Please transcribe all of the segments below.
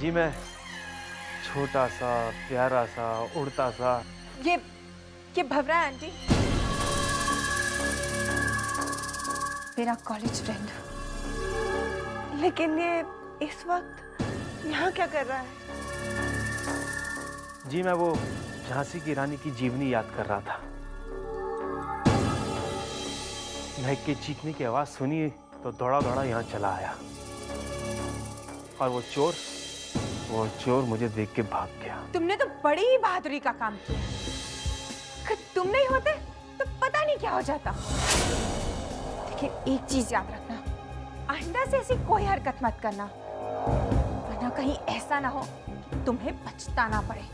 जी मैं छोटा सा प्यारा सा उड़ता सा। ये भवरा है आंटी, मेरा कॉलेज फ्रेंड। लेकिन ये इस वक्त यहाँ क्या कर रहा है? जी मैं वो झांसी की रानी की जीवनी याद कर रहा था। महक के चीखने की आवाज सुनी तो दौड़ा दौड़ा यहाँ चला आया और वो चोर मुझे देख के भाग गया। तुमने तो बड़ी ही बहादुरी का काम किया। अगर तुम नहीं होते तो पता नहीं क्या हो जाता। लेकिन एक चीज याद रखना, आइंदा से ऐसी कोई हरकत मत करना, वरना कहीं ऐसा ना हो कि तुम्हें पछताना पड़े।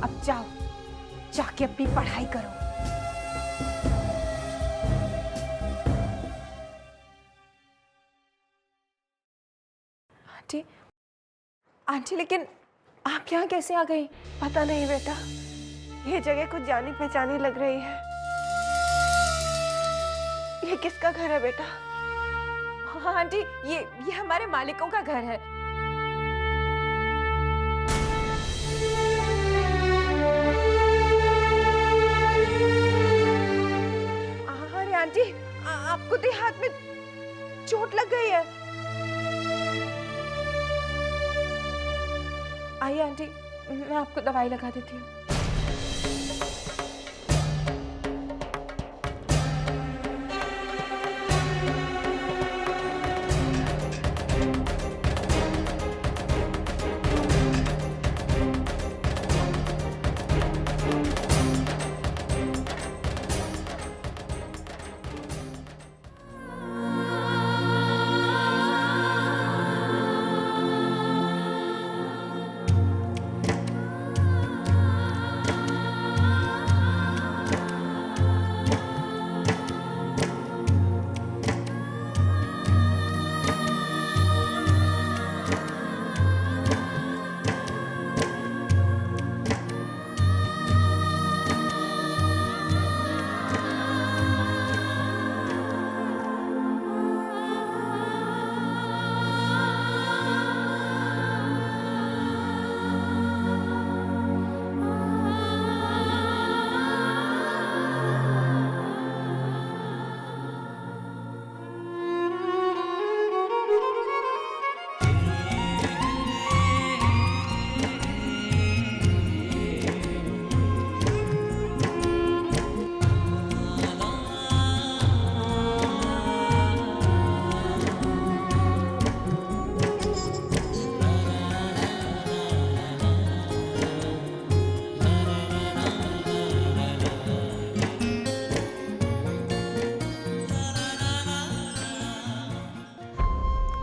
अब जाओ, जाके अपनी पढ़ाई करो। आंटी, आंटी लेकिन आप यहाँ कैसे आ गई? पता नहीं बेटा, ये जगह कुछ जानी पहचानी लग रही है। ये किसका घर है बेटा? हाँ आंटी, ये हमारे मालिकों का घर है। अरे आंटी, आपको तो हाथ में चोट लग गई है। आइए आंटी, मैं आपको दवाई लगा देती हूँ।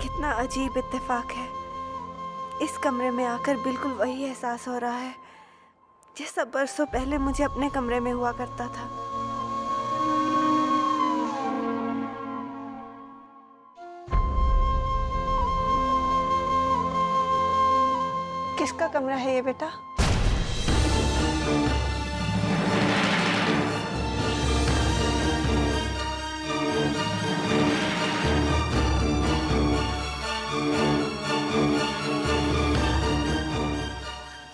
कितना अजीब इत्तेफाक है, इस कमरे में आकर बिल्कुल वही एहसास हो रहा है जैसा बरसों पहले मुझे अपने कमरे में हुआ करता था। किसका कमरा है ये बेटा?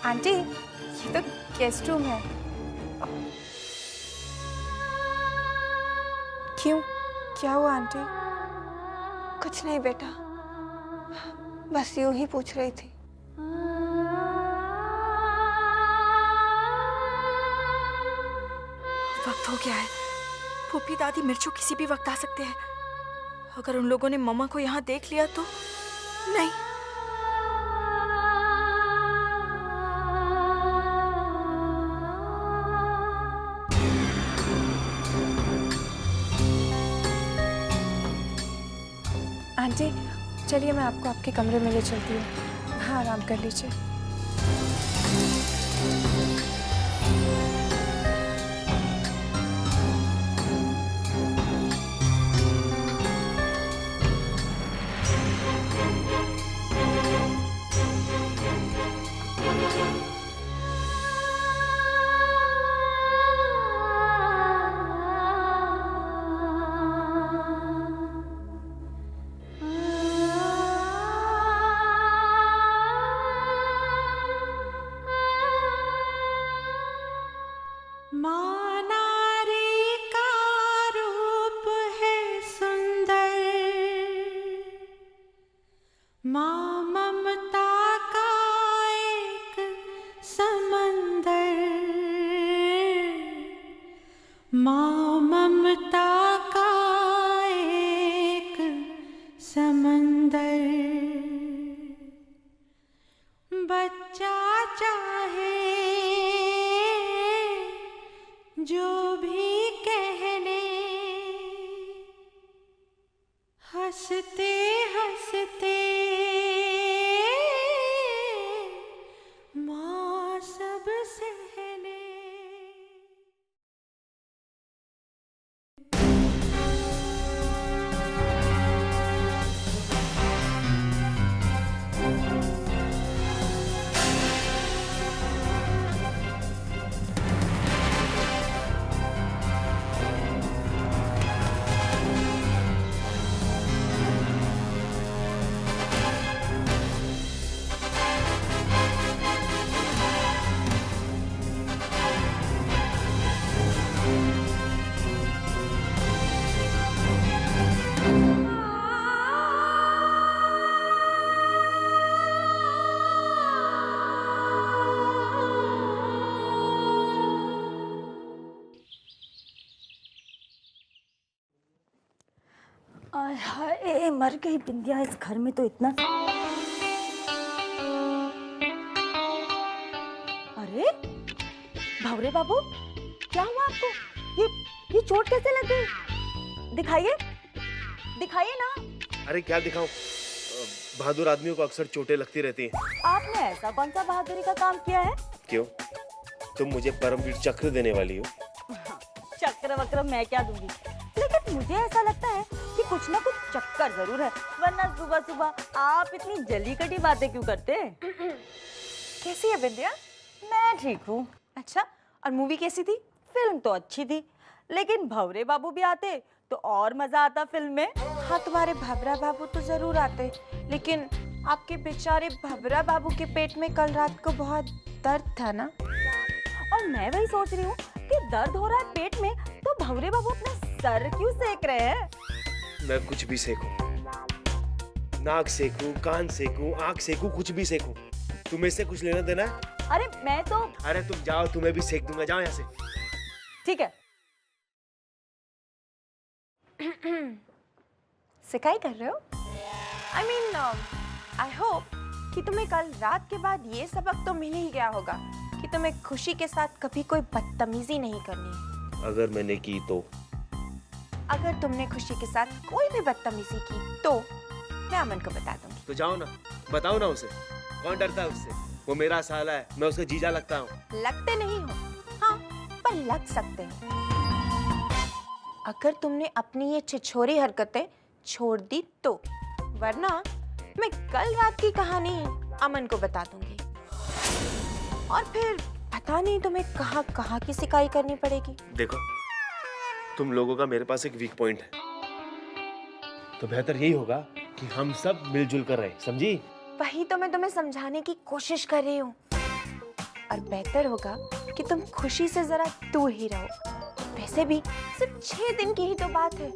आंटी, ये तो गेस्ट रूम है। क्यों, क्या हुआ आंटी? कुछ नहीं बेटा, बस यूं ही पूछ रही थी। वक्त हो गया है। फूफी दादी मिर्चू किसी भी वक्त आ सकते हैं। अगर उन लोगों ने मम्मा को यहाँ देख लिया तो नहीं। आंटी चलिए, मैं आपको आपके कमरे में ले चलती हूँ। हाँ, आराम कर लीजिए। माँ नारी का रूप है सुंदर, माँ ममता का एक समंदर, माँ ममता का एक समंदर। बच्चा चाहे जो भी कह ले, हंसते हंसते माँ सब सह ले। आय हाय, मर गई बिंदिया इस घर में तो इतना। अरे भवरे बाबू, क्या हुआ आपको? ये चोट कैसे लग गई? दिखाइए दिखाइए ना। अरे क्या दिखाऊं? बहादुर आदमियों को अक्सर चोटें लगती रहती हैं। आपने ऐसा कौन सा बहादुरी का काम किया है? क्यों? तुम मुझे परमवीर चक्र देने वाली हो? चक्र वक्र मैं क्या दूंगी, लेकिन मुझे ऐसा लगता है कि कुछ ना कुछ चक्कर जरूर है, वरना सुबह सुबह आप इतनी जली कटी बातें क्यों करते? कैसी है विद्या? मैं ठीक हूँ। अच्छा, और मूवी कैसी थी? फिल्म तो अच्छी थी, लेकिन भवरे बाबू भी आते तो और मजा आता फिल्म में। हाँ, तुम्हारे भवरा बाबू तो जरूर आते, लेकिन आपके बेचारे भवरा बाबू के पेट में कल रात को बहुत दर्द था ना। और मैं वही सोच रही हूँ कि दर्द हो रहा है पेट में, तो भवरे बाबू अपना सर क्यों सेक रहे हैं? मैं कुछ भी सेकूं, नाक सेकूं, कान सेकूं, आंख सेकूं, कुछ भी सेकूं, तुम्हें इससे कुछ लेना देना है? अरे मैं तो। अरे तुम जाओ, तुम्हें भी सेक दूंगा, जाओ यहाँ से। ठीक है। सिकाई कर रहे हो? I mean, I hope कि तुम्हें कल रात के बाद ये सबक तो मिल ही गया होगा कि तुम्हें खुशी के साथ कभी कोई बदतमीजी नहीं करनी। अगर मैंने की तो? अगर तुमने खुशी के साथ कोई भी बदतमीजी की तो मैं अमन को बता दूंगी। तो जाओ ना, बताओ ना उसे। कौन डरता है उससे? वो मेरा साला है, मैं उसका जीजा लगता हूँ। लगते नहीं हो, हाँ, पर लग सकते हो। अगर तुमने अपनी ये छिछोरी हरकतें छोड़ दी तो, वरना मैं कल रात की कहानी अमन को बता दूंगी और फिर पता नहीं तुम्हें कहाँ कहाँ की सिकाई करनी पड़ेगी। देखो, तुम लोगों का मेरे पास एक वीक पॉइंट है, तो बेहतर यही होगा कि हम सब मिलजुल कर रहे, समझी? वही तो मैं तुम्हें समझाने की कोशिश कर रही हूँ, और बेहतर होगा कि तुम खुशी से जरा दूर ही रहो। वैसे भी सिर्फ 6 दिन की ही तो बात है।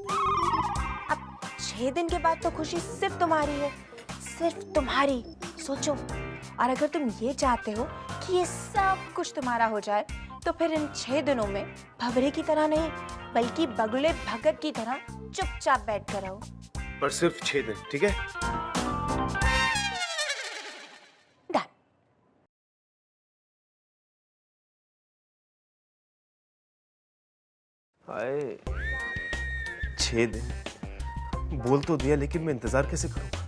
अब 6 दिन के बाद तो खुशी सिर्फ तुम्हारी है, सिर्फ तुम्हारी। सोचो, और अगर तुम ये चाहते हो कि ये सब कुछ तुम्हारा हो जाए, तो फिर इन 6 दिनों में भवरे की तरह नहीं, बल्कि बगुले भगत की तरह चुपचाप बैठ कर रहो। पर सिर्फ 6 दिन, ठीक है? डन। हाय, 6 दिन बोल तो दिया, लेकिन मैं इंतजार कैसे करूंगा?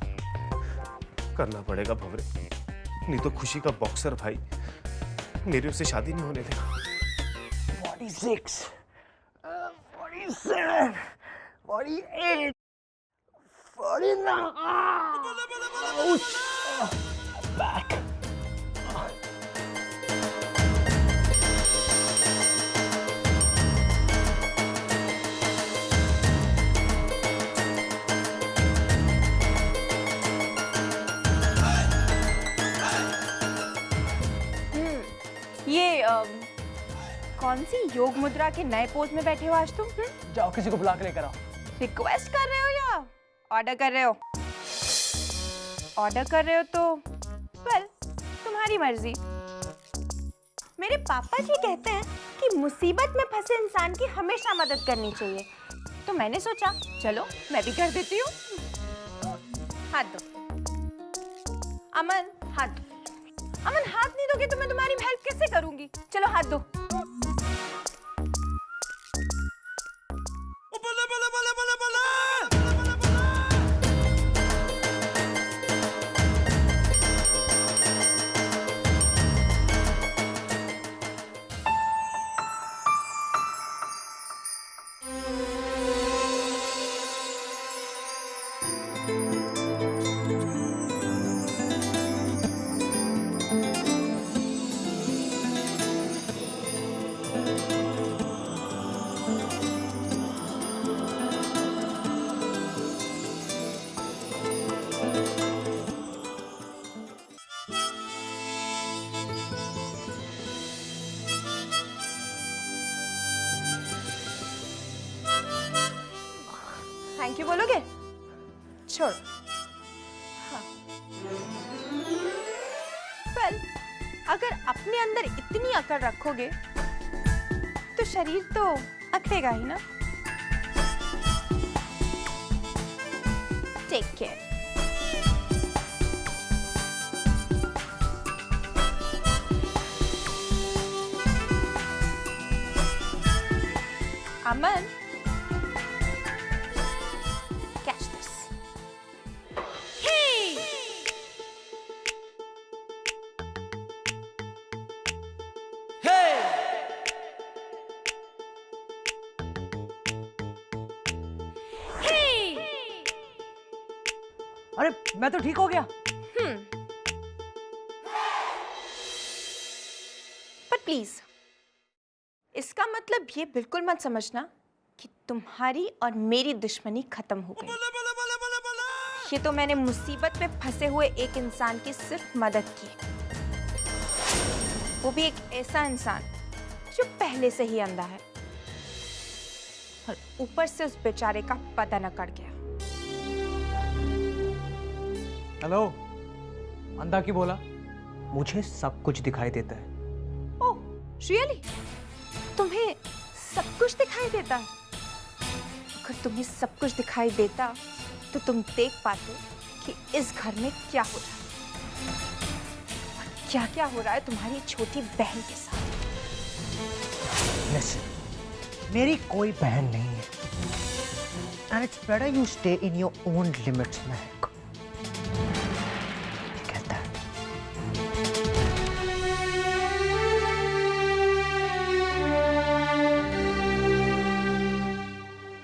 करना पड़ेगा भवरे, नहीं तो खुशी का बॉक्सर भाई मेरी उससे शादी नहीं होने देगा। 46, 47, 48, 49. Ouch! Back. कौन सी योग मुद्रा के नए पोज में बैठे हो आज तुम? जाओ किसी को बुला के लेकर आओ। रिक्वेस्ट कर रहे हो या ऑर्डर कर रहे हो? ऑर्डर कर रहे हो तो वेल तुम्हारी मर्जी। मेरे पापा जी कहते हैं कि मुसीबत में फंसे इंसान की हमेशा मदद करनी चाहिए, तो मैंने सोचा चलो मैं भी कर देती हूँ। हाथ दो। अमन हाथ दो। अमन हाथ नहीं दोगे तो मैं तुम्हारी हेल्प कैसे करूंगी? चलो हाथ दो। थैंक यू बोलोगे? छोड़ो। हाँ। वेल, अगर अपने अंदर इतनी अकड़ रखोगे तो शरीर तो अकड़ेगा ही ना। Take care. Aman, catch this. अरे मैं तो ठीक हो गया। पर प्लीज इसका मतलब ये बिल्कुल मत समझना कि तुम्हारी और मेरी दुश्मनी खत्म हो गई। ये तो मैंने मुसीबत में फंसे हुए एक इंसान की सिर्फ मदद की, वो भी एक ऐसा इंसान जो पहले से ही अंधा है और ऊपर से उस बेचारे का पता न कट गया। हेलो, अंधा की बोला? मुझे सब कुछ दिखाई देता है। Oh really? तुम्हें सब कुछ दिखाई देता है? अगर तुम्हें सब कुछ दिखाई देता तो तुम देख पाते कि इस घर में क्या हो रहा है और क्या क्या हो रहा है तुम्हारी छोटी बहन के साथ। Listen, मेरी कोई बहन नहीं है and it's better you stay in your own limits, महक। कहता है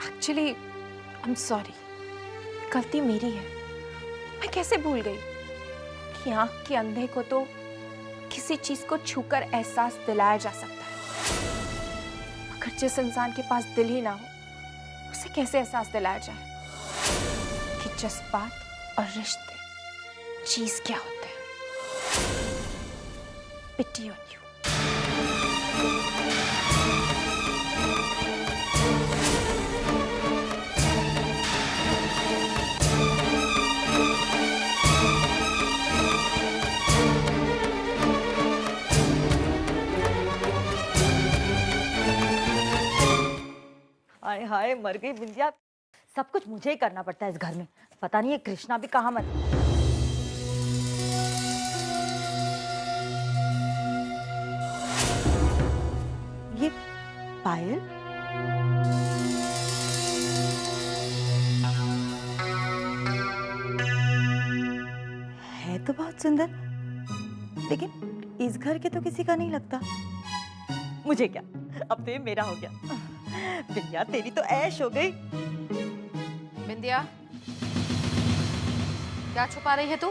एक्चुअली आई एम सॉरी, गलती मेरी है। मैं कैसे भूल गई कि आंख के अंधे को तो किसी चीज को छूकर एहसास दिलाया जा सकता है, मगर जिस इंसान के पास दिल ही ना हो उसे कैसे एहसास दिलाया जाए कि जज्बात और रिश्ते चीज क्या होते हैं। Pity on you. हाय हाय मर गई बिंदिया। सब कुछ मुझे ही करना पड़ता है इस घर में। पता नहीं ये कृष्णा भी कहाँ मर। ये पायल है तो बहुत सुंदर, लेकिन इस घर के तो किसी का नहीं लगता। मुझे क्या, अब तो ये मेरा हो गया। बिंदिया तेरी तो ऐश हो गई। बिंदिया, क्या छुपा रही है तू?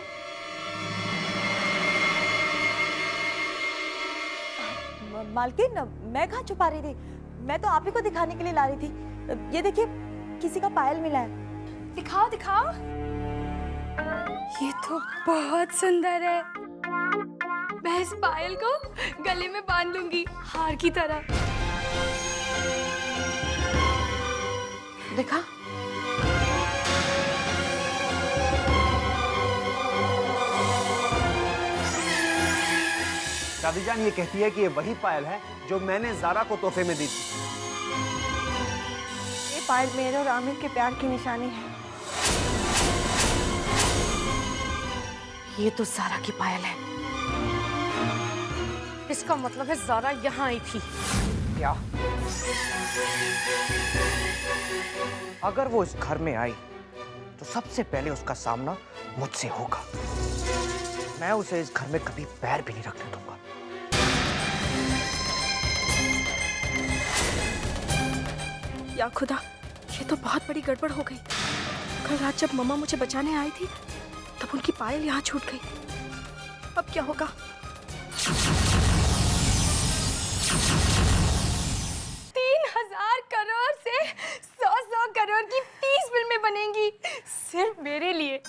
मालकिन, मैं कहाँ छुपा रही थी, मैं तो आप ही को दिखाने के लिए ला रही थी। ये देखिए किसी का पायल मिला है। दिखाओ दिखाओ। ये तो बहुत सुंदर है। मैं इस पायल को गले में बांध लूंगी हार की तरह। देखा? दादी जान ये कहती है कि ये वही पायल है जो मैंने ज़ारा को तोहफे में दी थी। ये पायल मेरे और आमिर के प्यार की निशानी है। ये तो ज़ारा की पायल है। इसका मतलब है ज़ारा यहाँ आई थी। क्या? अगर वो इस घर में आई तो सबसे पहले उसका सामना मुझसे होगा। मैं उसे इस घर में कभी पैर भी नहीं रखने दूंगा। या खुदा, ये तो बहुत बड़ी गड़बड़ हो गई। कल रात जब मम्मा मुझे बचाने आई थी तब उनकी पायल यहाँ छूट गई। अब क्या होगा? करोड़ से 100 करोड़ की 30 फिल्में बनेंगी सिर्फ मेरे लिए।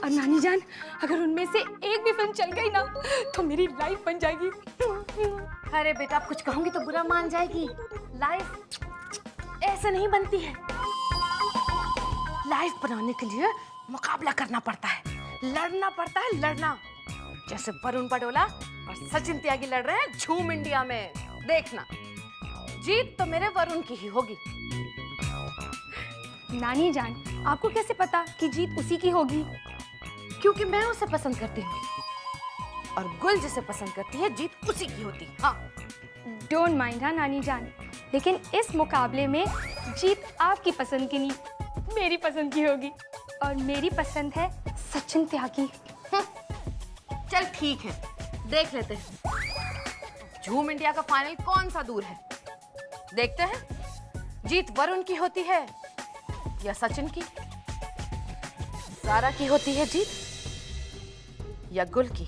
और नानी जान, अगर उनमें से एक भी फिल्म चल गई ना तो मेरी लाइफ बन जाएगी। अरे बेटा, आप कुछ कहूंगी तो बुरा मान जाएगी। लाइफ ऐसे नहीं बनती है। लाइफ बनाने के लिए मुकाबला करना पड़ता है, लड़ना पड़ता है, लड़ना। जैसे वरुण बडोला और सचिन त्यागी लड़ रहे हैं झूम इंडिया में। देखना, जीत तो मेरे वरुण की ही होगी। नानी जान, आपको कैसे पता कि जीत उसी की होगी? क्योंकि मैं उसे पसंद करती हूँ और गुल जिसे पसंद करती है जीत उसी की होती है। हाँ, डोंट माइंड हाँ नानी जान, लेकिन इस मुकाबले में जीत आपकी पसंद की नहीं, मेरी पसंद की होगी। और मेरी पसंद है सचिन त्यागी। चल ठीक है, देख लेते हैं झूम इंडिया का फाइनल कौन सा दूर है। देखते हैं जीत वरुण की होती है या सचिन की, ज़ारा की होती है जीत या गुल की।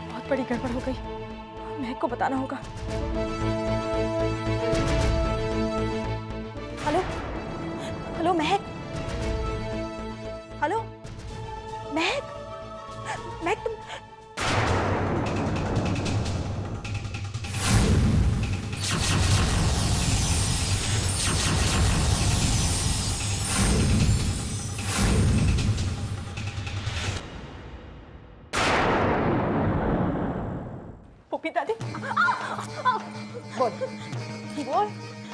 बहुत बड़ी गड़बड़ हो गई, महक को बताना होगा। हेलो हेलो महक, हेलो महक, महक तुम पुप्पी दादी, बोल बोल,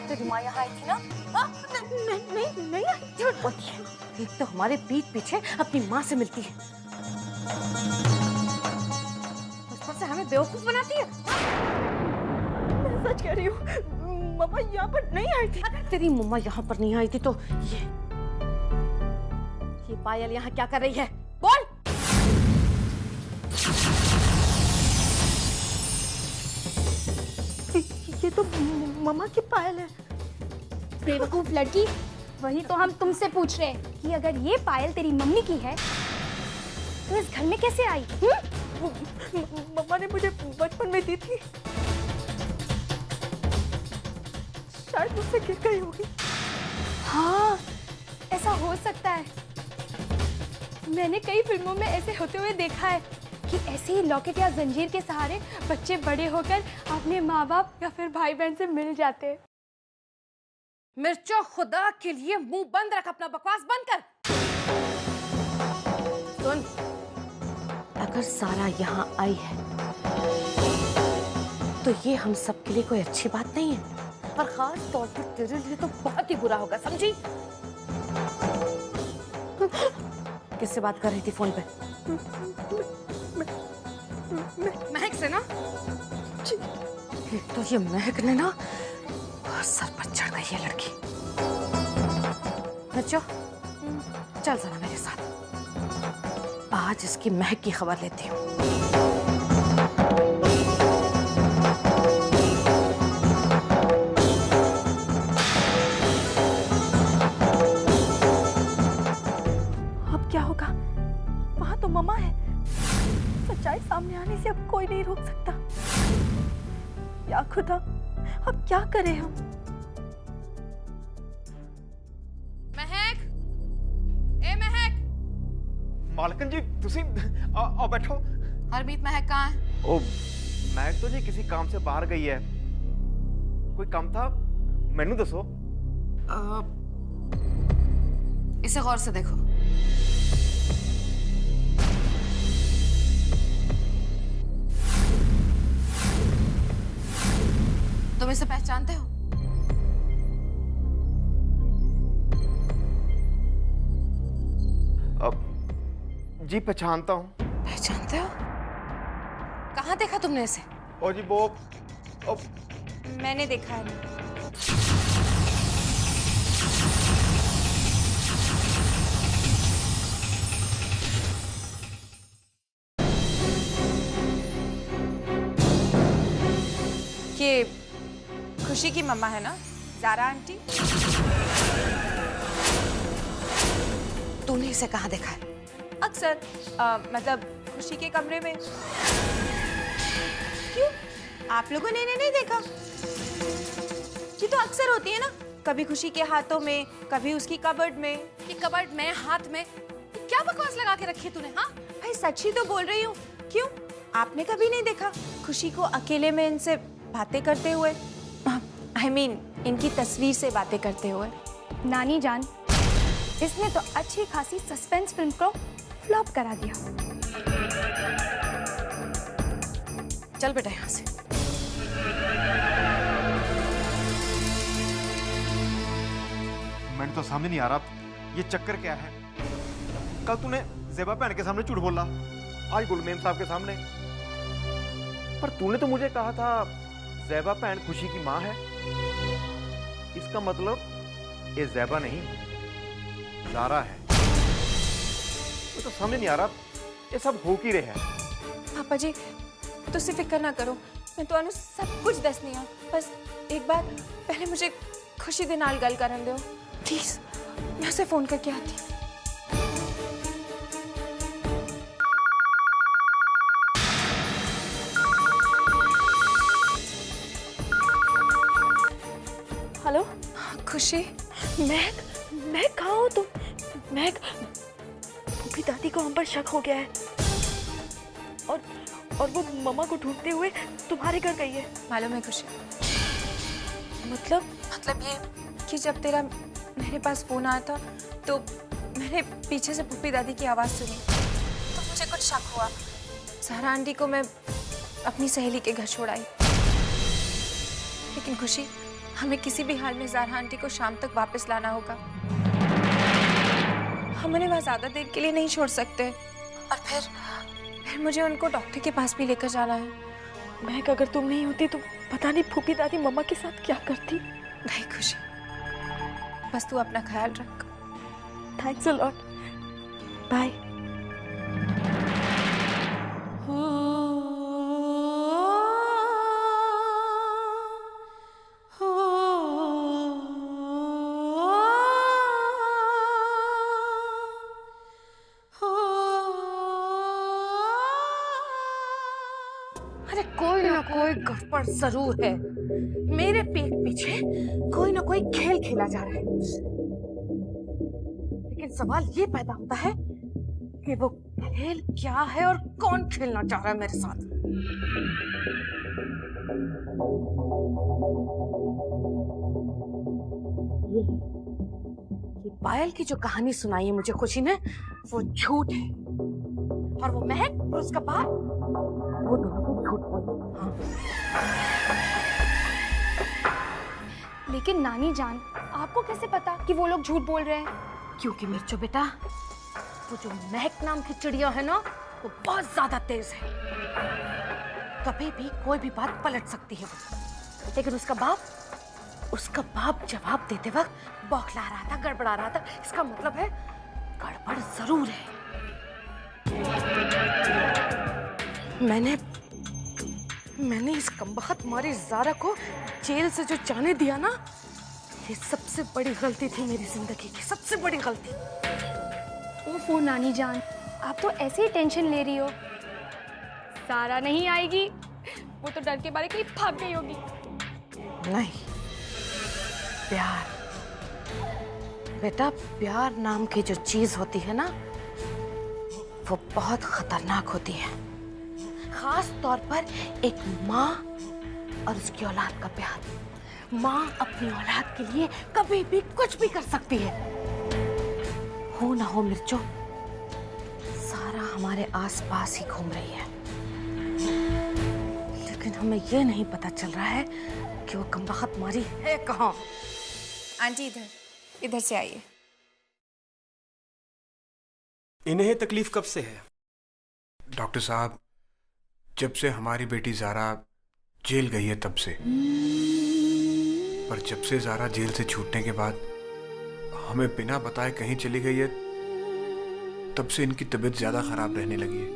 तेरी माँ यहाँ आई थी ना? नहीं झूठ बोलती है। एक तो हमारे पीठ पीछे अपनी माँ से मिलती है, उस पर से हमें बेवकूफ बनाती है। मैं सच कह रही हूँ, मम्मा यहाँ पर नहीं आई थी। अगर तेरी मम्मा यहाँ पर नहीं आई थी तो ये पायल यहाँ क्या कर रही है? बोल। ये तो मम्मा की पायल है। बेवकूफ लड़की, वही तो हम तुमसे पूछ रहे हैं कि अगर ये पायल तेरी मम्मी की है तो इस घर में कैसे आई? मम्मा ने मुझे बचपन में दी थी, शायद मुझसे गिर गई होगी। हाँ, ऐसा हो सकता है। मैंने कई फिल्मों में ऐसे होते हुए देखा है कि ऐसे ही लॉकेट या जंजीर के सहारे बच्चे बड़े होकर अपने माँ बाप या फिर भाई बहन से मिल जाते हैं। मिर्चो, खुदा के लिए मुंह बंद रख, अपना बकवास बंद कर। सुन, अगर सारा यहाँ आई है तो ये हम सब के लिए कोई अच्छी बात नहीं है, और खास तौर पर तेरे लिए तो बहुत ही बुरा होगा, समझी? किससे बात कर रही थी फोन पे? महक से ना? तो ये महक ने ना सर पर चढ़ गई है लड़की। बच्चों, चल जरा मेरे साथ, आज इसकी महक की खबर लेती हूँ। अब क्या होगा? वहां तो मम्मा है, सच्चाई सामने आने से अब कोई नहीं रोक सकता। या खुदा, अब क्या करें हम? महक, ए महक। मालकिन जी तुसी आओ बैठो, हरमीत महक कहाँ है? ओ महक तो जी किसी काम से बाहर गई है। कोई काम था? मैनू दसो। इसे गौर से देखो। तुम इसे पहचानते हो? अब जी पहचानता हूँ। पहचानते हो? कहाँ देखा तुमने इसे? ओ जी वो मैंने देखा है। ये खुशी की मम्मा है ना, ज़ारा आंटी? तूने इसे कहाँ देखा है? अक्सर मतलब खुशी के कमरे में। क्यों, आप लोगों ने इन्हें नहीं देखा? ये तो अक्सर होती है ना, कभी खुशी के हाथों में, कभी उसकी कबर्ड में। ये कबर्ड में, हाथ में, क्या बकवास लगा के रखी है तूने? हाँ भाई सच ही तो बोल रही हूँ। क्यों, आपने कभी नहीं देखा खुशी को अकेले में इनसे बातें करते हुए? I mean, इनकी तस्वीर से बातें करते हुए। नानी जान, इसने तो अच्छी खासी सस्पेंस फिल्म को फ्लॉप करा दिया। चल बेटा यहाँ से। मैंने तो समझ नहीं आ रहा ये चक्कर क्या है। कल तूने ज़ेबा भैन के सामने झूठ बोला, आज गुलमेम साहब के सामने। पर तूने तो मुझे कहा था ज़ेबा भैन खुशी की माँ है। इसका मतलब ये ज़ेबा नहीं, ज़ारा है। मुझे तो समझ नहीं आ रहा ये सब हो की रहा है। पापा जी तुसी फिक्र ना करो, मैं तो सब कुछ दसनी है। बस एक बार पहले मुझे खुशी दे नाल गल करन दो प्लीज। मैं उसे फोन करके आती हूँ। हेलो खुशी, मैं कहाँ हूँ तुम? मैग, भूपी दादी को हम पर शक हो गया है और वो मम्मा को ढूंढते हुए तुम्हारे घर गई है। मालूम है खुशी? मतलब ये कि जब तेरा मेरे पास फोन आया था तो मैंने पीछे से भूपी दादी की आवाज़ सुनी तो मुझे कुछ शक हुआ। ज़ारा आंटी को मैं अपनी सहेली के घर छोड़ आई। लेकिन खुशी, हमें किसी भी हाल में ज़ारा आंटी को शाम तक वापस लाना होगा। हम उन्हें वहाँ ज़्यादा देर के लिए नहीं छोड़ सकते। और फिर मुझे उनको डॉक्टर के पास भी लेकर जाना है। महक, अगर तुम नहीं होती तो पता नहीं भूपी दादी मम्मा के साथ क्या करती। नहीं खुशी, बस तू अपना ख्याल रख। Thanks a lot, bye. अरे कोई ना कोई गड़बड़ जरूर है। मेरे पीठ पीछे कोई ना कोई खेल खेला जा रहा है। लेकिन सवाल ये पैदा होता है कि वो खेल क्या है और कौन खेलना चाह रहा है मेरे साथ। ये पायल की जो कहानी सुनाई है मुझे खुशी ने, वो झूठ है। और वो महक और उसका बाप, वो दोनों को झूठ बोल। हाँ। लेकिन नानी जान, आपको कैसे पता कि वो लोग झूठ बोल रहे हैं? क्योंकि मिर्चो बेटा, वो जो महक नाम की चिड़िया है ना, वो बहुत ज्यादा तेज है। कभी भी कोई भी बात पलट सकती है वो। लेकिन उसका बाप जवाब देते वक्त बौखला रहा था, गड़बड़ा रहा था। इसका मतलब है गड़बड़ जरूर है। मैंने इस कमबख्त मारी ज़ारा को जेल से जो जाने दिया ना, ये सबसे बड़ी गलती थी मेरी जिंदगी की, सबसे बड़ी गलती। ओफो नानी जान, आप तो ऐसे ही टेंशन ले रही हो। सारा नहीं आएगी, वो तो डर के मारे कहीं भाग गई होगी। नहीं, प्यार बेटा, प्यार नाम की जो चीज होती है ना, वो बहुत खतरनाक होती है। खास तौर पर एक माँ और उसकी औलाद का प्यार। माँ अपनी औलाद के लिए कभी भी कुछ भी कर सकती है। हो ना हो मिर्चो, सारा हमारे आसपास ही घूम रही है, लेकिन हमें ये नहीं पता चल रहा है कि वो कमबख्त मारी है कहाँ। आंटी इधर से आइए। इन्हें तकलीफ कब से है? डॉक्टर साहब, जब से हमारी बेटी ज़ारा जेल गई है तब से। पर जब से ज़ारा जेल से छूटने के बाद हमें बिना बताए कहीं चली गई है, तब से इनकी तबीयत ज़्यादा ख़राब रहने लगी है।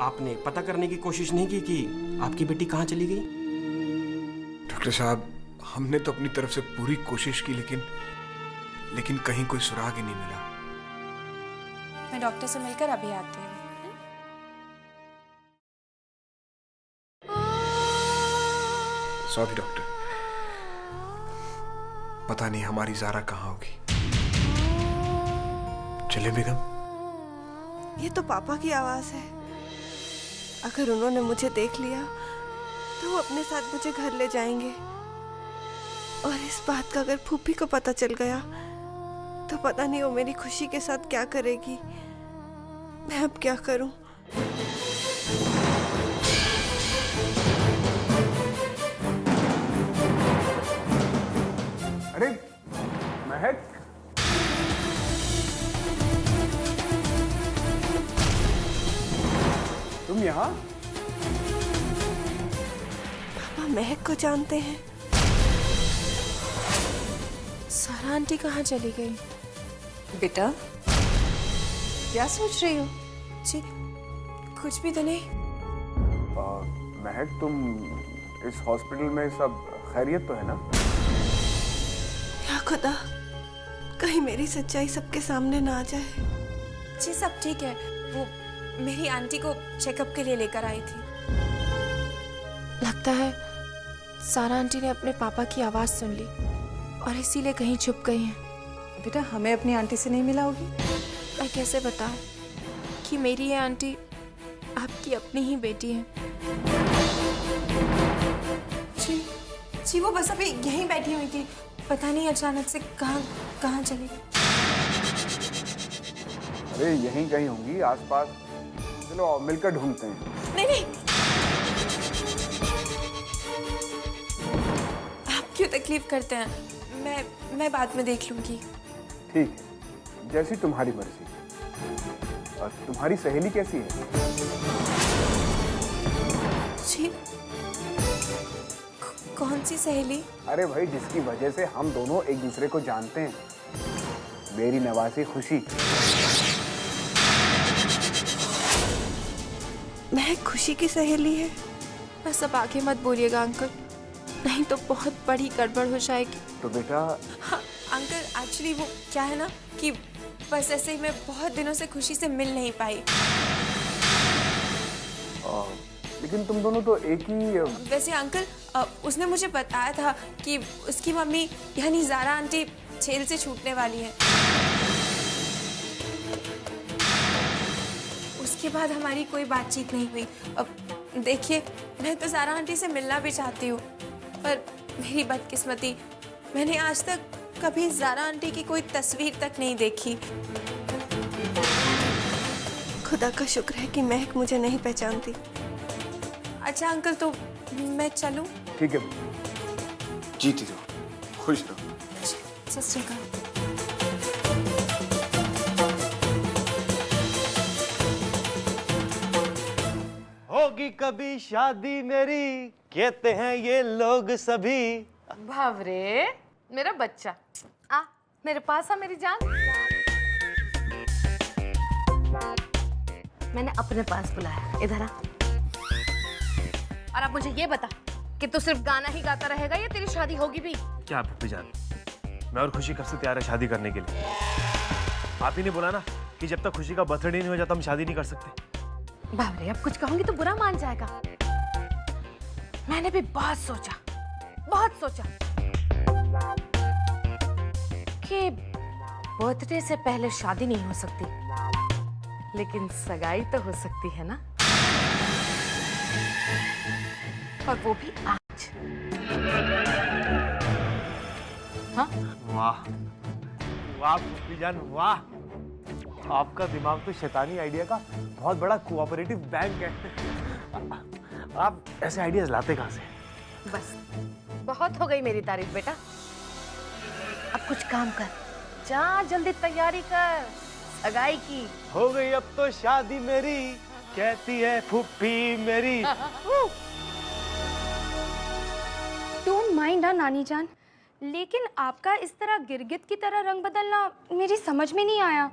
आपने पता करने की कोशिश नहीं की कि आपकी बेटी कहाँ चली गई? डॉक्टर साहब, हमने तो अपनी तरफ से पूरी कोशिश की, लेकिन कहीं कोई सुराग ही नहीं मिला। मैं डॉक्टर से मिलकर अभी आती हूँ। सॉरी डॉक्टर, पता नहीं हमारी ज़ारा कहाँ होगी। चले बेगम। ये तो पापा की आवाज़ है। अगर उन्होंने मुझे देख लिया तो वो अपने साथ मुझे घर ले जाएंगे, और इस बात का अगर फूफी को पता चल गया तो पता नहीं वो मेरी खुशी के साथ क्या करेगी। मैं अब क्या करूं? अरे महक, तुम यहाँ? पापा महक को जानते हैं। सारा आंटी कहाँ चली गई? बेटा क्या सोच रही हो? जी कुछ भी तो नहीं। महक, तुम इस हॉस्पिटल में सब खैरियत तो है ना? या खुदा, कहीं मेरी सच्चाई सबके सामने ना आ जाए। जी सब ठीक है। वो मेरी आंटी को चेकअप के लिए लेकर आई थी। लगता है सारा आंटी ने अपने पापा की आवाज़ सुन ली और इसीलिए कहीं छुप गई हैं। बेटा, हमें अपनी आंटी से नहीं मिला होगी? मैं कैसे बताऊं कि मेरी ये आंटी आपकी अपनी ही बेटी है। जी जी वो बस अभी यहीं बैठी हुई थी, पता नहीं अचानक से कहाँ चली। अरे यहीं कहीं होंगी आसपास। चलो मिलकर ढूंढते हैं। नहीं आप क्यों तकलीफ करते हैं? मैं बाद में देख लूंगी। ठीक है, जैसी तुम्हारी मर्जी। और तुम्हारी सहेली कैसी है? जी कौन सी सहेली? अरे भाई, जिसकी वजह से हम दोनों एक दूसरे को जानते हैं, मेरी नवासी खुशी। महक खुशी की सहेली है? बस अब आगे मत बोलिएगा अंकल, नहीं तो बहुत बड़ी गड़बड़ हो जाएगी। तो बेटा। हाँ अंकल, एक्चुअली वो क्या है ना कि बस ऐसे ही मैं बहुत दिनों से खुशी से मिल नहीं पाई। लेकिन तुम दोनों तो एक ही। वैसे अंकल, उसने मुझे बताया था कि उसकी मम्मी यानी ज़ारा आंटी जेल से छूटने वाली है। उसके बाद हमारी कोई बातचीत नहीं हुई। अब देखिए, मैं तो ज़ारा आंटी से मिलना भी चाहती हूँ, पर मेरी बदकिस्मती, मैंने आज तक कभी ज़ारा आंटी की कोई तस्वीर तक नहीं देखी। खुदा का शुक्र है कि महक मुझे नहीं पहचानती। अच्छा अंकल, तो मैं चलूं? ठीक है, जीती रहो, खुश रहो। सत श्री अकाल। होगी कभी शादी मेरी, कहते हैं ये लोग सभी। भावरे मेरा बच्चा, आ मेरे पास आ मेरी जान। मैंने अपने पास बुलाया, इधर आ। और अब मुझे ये बता कि तू सिर्फ गाना ही गाता रहेगा या तेरी शादी होगी भी? क्या भूपी जान, मैं और खुशी कब से तैयार है शादी करने के लिए। आप ही ने बोला ना कि जब तक खुशी का बर्थडे नहीं हो जाता हम शादी नहीं कर सकते। बाबरे, अब कुछ कहूंगी तो बुरा मान जाएगा। मैंने भी बहुत सोचा कि बर्थडे से पहले शादी नहीं हो सकती, लेकिन सगाई तो हो सकती है ना। और वो भी आज। हाँ? वाह वाह फूफी जान वाह, आपका दिमाग तो शैतानी आइडिया का बहुत बड़ा कोऑपरेटिव बैंक है। आप ऐसे आइडियाज लाते कहाँ से? बस बहुत हो गई मेरी तारीफ बेटा, अब कुछ काम कर, जा जल्दी तैयारी कर सगाई की। हो गई अब तो शादी मेरी, कहती है फूफी मेरी। डोंट माइंड नानी जान, लेकिन आपका इस तरह गिरगिट की तरह रंग बदलना मेरी समझ में नहीं आया।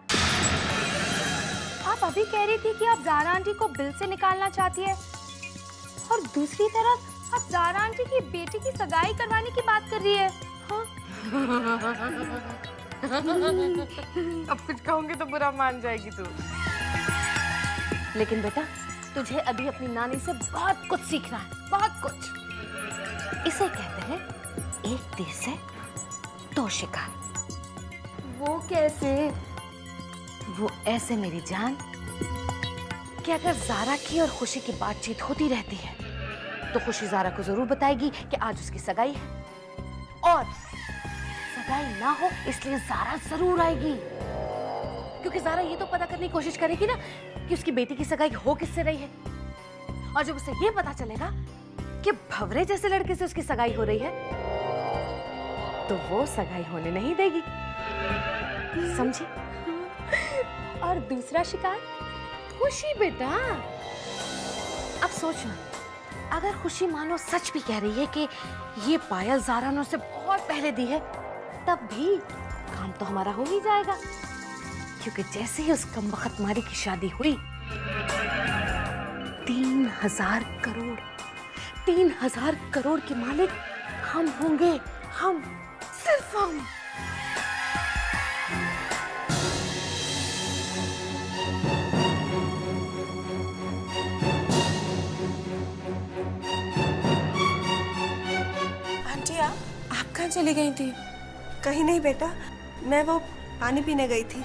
आप अभी कह रही थी कि आप ज़ारा आंटी को बिल से निकालना चाहती है, और दूसरी तरफ आप ज़ारा आंटी की बेटी की सगाई करवाने की बात कर रही है। हाँ? अब कुछ कहूंगी तो बुरा मान जाएगी तू। लेकिन बेटा तुझे अभी अपनी नानी से बहुत कुछ सीखना है, बहुत कुछ। इसे कहते हैं एक तीर से दो शिकार। वो कैसे? वो ऐसे मेरी जान कि अगर ज़ारा की और खुशी की बातचीत होती रहती है तो खुशी ज़ारा को जरूर बताएगी कि आज उसकी सगाई है, और सगाई ना हो इसलिए ज़ारा जरूर आएगी, क्योंकि ज़ारा ये तो पता करने की कोशिश करेगी ना कि उसकी बेटी की सगाई हो किससे रही है। और जब उसे ये पता चलेगा कि भंवरे जैसे लड़के से उसकी सगाई हो रही है तो वो सगाई होने नहीं देगी, समझी? और दूसरा शिकार? खुशी बेटा, अब सोचना, अगर खुशी मानो सच भी कह रही है कि ये पायल ज़ारा ने उसे बहुत पहले दी है, तब भी काम तो हमारा हो ही जाएगा, क्योंकि जैसे ही उस कमबख्त मारी की शादी हुई 3000 करोड़ 3000 करोड़ के मालिक हम होंगे, हम, सिर्फ हम। आंटी आप कहाँ चली गई थी? कहीं नहीं बेटा, मैं वो पानी पीने गई थी।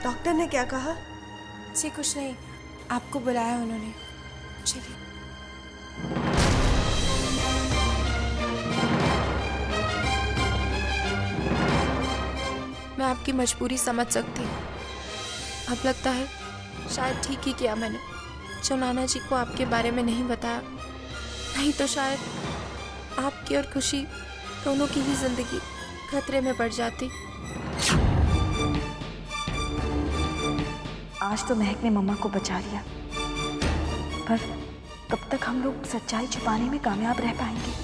डॉक्टर ने क्या कहा? जी कुछ नहीं, आपको बुलाया उन्होंने। चलिए। मैं आपकी मजबूरी समझ सकती हूँ। अब लगता है शायद ठीक ही किया मैंने जो नाना जी को आपके बारे में नहीं बताया, नहीं तो शायद आपकी और खुशी दोनों की ही जिंदगी खतरे में पड़ जाती। आज तो महक ने मम्मा को बचा लिया, पर कब तक हम लोग सच्चाई छुपाने में कामयाब रह पाएंगे?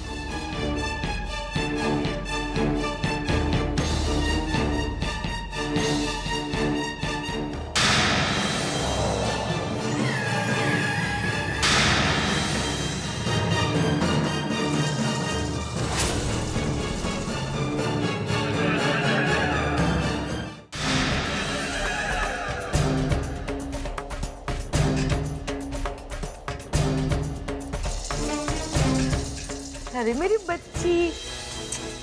अरे मेरी बच्ची,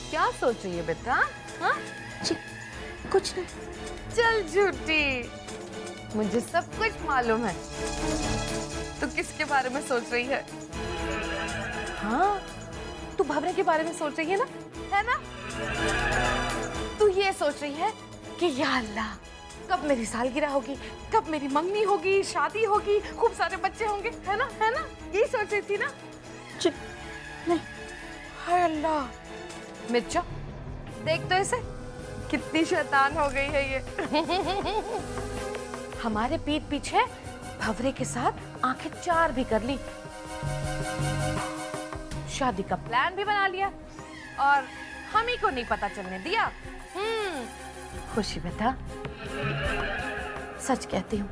क्या सोच रही है बेटा? हाँ? कुछ नहीं। चल झूठी, मुझे सब कुछ मालूम है। तू किसके बारे में सोच रही है? हाँ, तू भंवरे के बारे में सोच रही है ना? तू ये सोच रही है कि या अल्लाह, कब मेरी सालगिरह होगी, कब मेरी मंगनी होगी, शादी होगी, खूब सारे बच्चे होंगे, है ना? यही सोच रही थी ना? नहीं। हाय अल्लाह, मिर्चा देख तो इसे, कितनी शैतान हो गई है ये। हमारे पीठ पीछे भंवरे के साथ आंखें चार भी कर ली, शादी का प्लान भी बना लिया, और हम ही को नहीं पता चलने दिया। खुशी बेटा, सच कहती हूँ,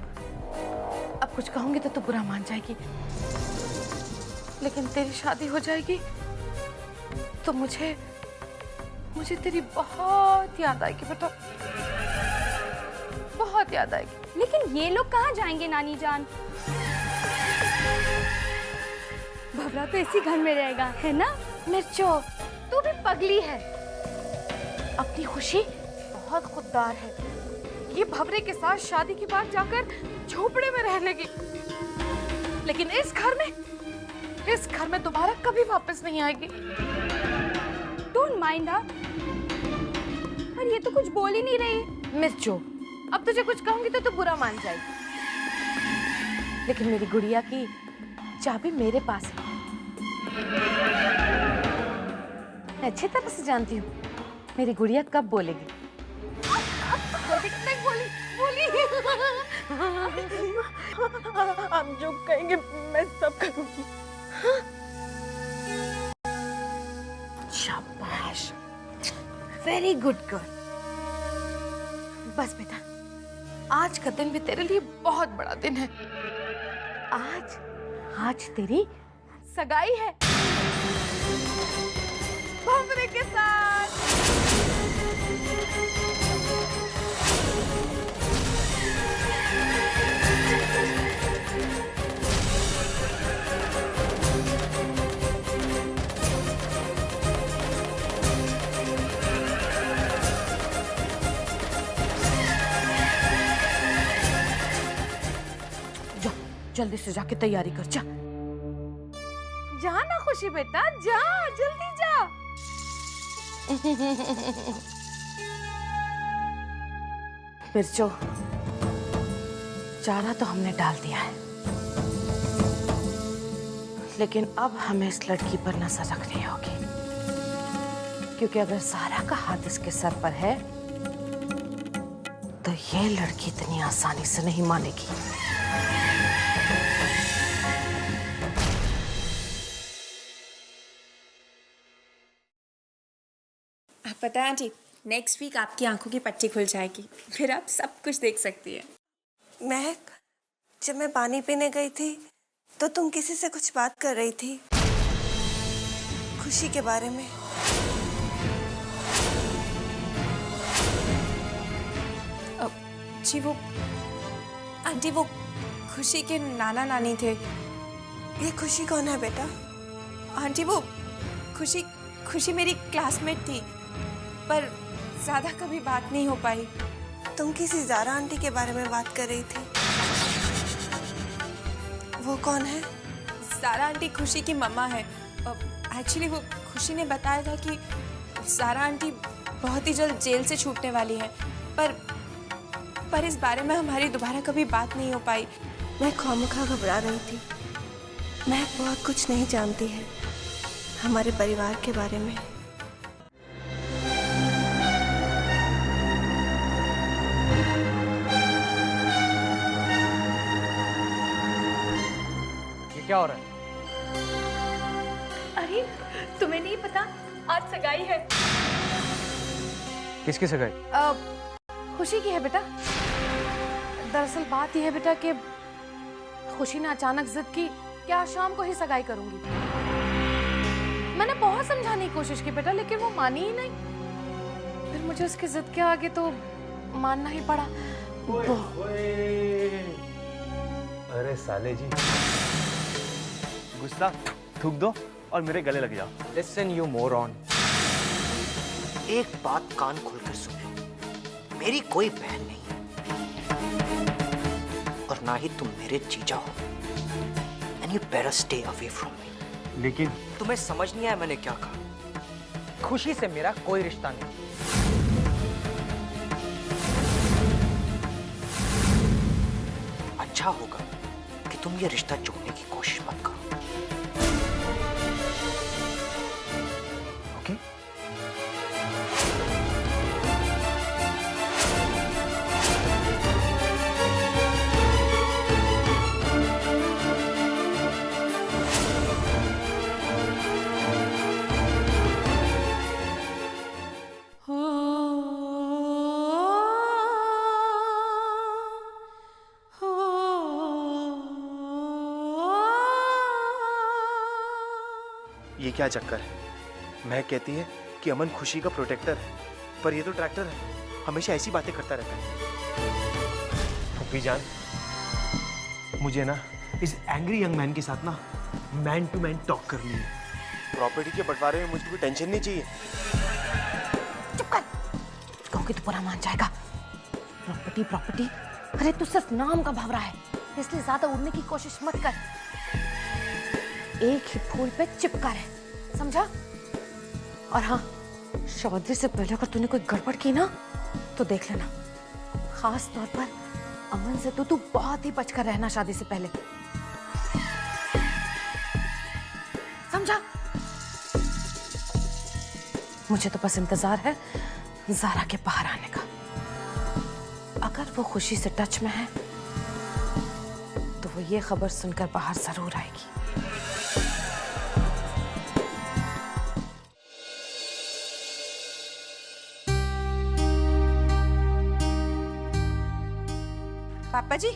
अब कुछ कहूंगी तो तू बुरा मान जाएगी, लेकिन तेरी शादी हो जाएगी तो मुझे तेरी बहुत याद आएगी बेटा, बहुत याद आएगी। लेकिन ये लोग कहाँ जाएंगे नानी जान? भंवरा तो इसी घर में रहेगा, है ना? मिर्चो, तू भी पगली है। अपनी खुशी बहुत खुददार है, ये भंवरे के साथ शादी के बाद जाकर झोपड़े में रह लेगी। लेकिन इस घर में दोबारा कभी वापस नहीं आएगी। डोंट माइंड हाँ, पर ये तो कुछ बोल ही नहीं रही। मिर्चो, अब तुझे कुछ कहूंगी तो तू बुरा मान जाएगी, लेकिन मेरी गुड़िया की चाबी मेरे पास है। मैं अच्छी तरह से जानती हूँ मेरी गुड़िया कब बोलेगी। आप जो कहेंगे मैं सब करूंगी। शाबाश, वेरी गुड गर्ल। बस बेटा, आज का दिन भी तेरे लिए बहुत बड़ा दिन है। आज तेरी सगाई है भंवरे के साथ। जल्दी से जाके तैयारी कर, जा ना खुशी बेटा, जा जल्दी जा। मिर्चो, चारा तो हमने डाल दिया है, लेकिन अब हमें इस लड़की पर नजर रखनी होगी, क्योंकि अगर सारा का हाथ इसके सर पर है तो ये लड़की इतनी आसानी से नहीं मानेगी। पता है आंटी, नेक्स्ट वीक आपकी आंखों की पट्टी खुल जाएगी, फिर आप सब कुछ देख सकती है। महक, जब मैं पानी पीने गई थी तो तुम किसी से कुछ बात कर रही थी खुशी के बारे में। जी वो आंटी, वो खुशी के नाना नानी थे। ये खुशी कौन है बेटा? आंटी वो खुशी मेरी क्लासमेट थी, पर ज्यादा कभी बात नहीं हो पाई। तुम किसी ज़ारा आंटी के बारे में बात कर रही थी, वो कौन है? ज़ारा आंटी खुशी की मम्मा है। एक्चुअली वो खुशी ने बताया था कि ज़ारा आंटी बहुत ही जल्द जेल से छूटने वाली है, पर इस बारे में हमारी दोबारा कभी बात नहीं हो पाई। मैं खामखा घबरा रही थी। मैं बहुत कुछ नहीं जानती है हमारे परिवार के बारे में। ये क्या हो रहा है? अरे तुम्हें नहीं पता, आज सगाई है। किसकी सगाई? खुशी की है बेटा। दरअसल बात यह है बेटा कि खुशी ने अचानक जिद की कि आज शाम को ही सगाई करूंगी। मैंने बहुत समझाने की कोशिश की बेटा, लेकिन वो मानी ही नहीं। फिर मुझे उसकी जिद के आगे तो मानना ही पड़ा। अरे साले जी, गुस्सा थूक दो और मेरे गले लग जाओ। लिसन यू मोरॉन, एक बात कान खोलकर सुन, मेरी कोई बहन नहीं है और ना ही तुम मेरे जीजा हो। And you better stay away from me. लेकिन तुम्हें समझ नहीं आया मैंने क्या कहा? खुशी से मेरा कोई रिश्ता नहीं। अच्छा होगा कि तुम ये रिश्ता जोड़ने की कोशिश मत करो। ओके? ये क्या चक्कर है? महक कहती है कि अमन खुशी का प्रोटेक्टर है, पर ये तो ट्रैक्टर है, हमेशा ऐसी बातें करता रहता है। फूफी जान, मुझे ना इस एंग्री यंग मैन के साथ ना मैन टू मैन टॉक करनी है। प्रॉपर्टी के बंटवारे में मुझे कोई टेंशन नहीं चाहिए। चुप कर, कहूंगी तो बुरा मान जाएगा। प्रॉपर्टी, अरे तू सिर्फ नाम का भंवरा है, इसलिए ज्यादा उड़ने की कोशिश मत कर। एक ही फूल पे चिपका रहे, समझा? और हाँ, शादी से पहले अगर तूने कोई गड़बड़ की ना तो देख लेना। खास तौर पर अमन से तो तू बहुत ही बचकर रहना शादी से पहले, समझा? मुझे तो बस इंतजार है ज़ारा के बाहर आने का। अगर वो खुशी से टच में है तो वो ये खबर सुनकर बाहर जरूर आएगी। पापा जी,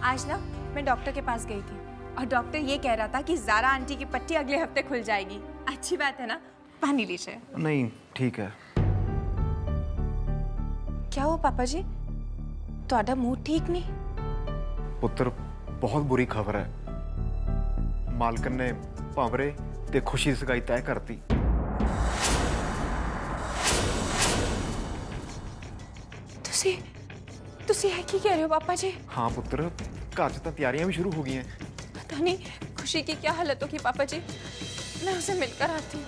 आज ना मैं डॉक्टर के पास गई थी और डॉक्टर ये कह रहा था कि ज़ारा आंटी की पट्टी अगले हफ्ते खुल जाएगी। अच्छी बात है ना? पानी लीजिए। नहीं, ठीक है। क्या हुआ पापा जी? ਤੁਹਾਡਾ मूड ठीक नहीं? पुत्र, बहुत बुरी खबर है। मालकन ने भावरे ते खुशी सगाई तय करती। तुसी है की कह रहे हो पापा जी? हाँ पुत्र, घर च तो तैयारियां भी शुरू हो गई हैं। पता नहीं खुशी की क्या हालत होगी पापा जी। मैं उसे मिलकर आती हूँ।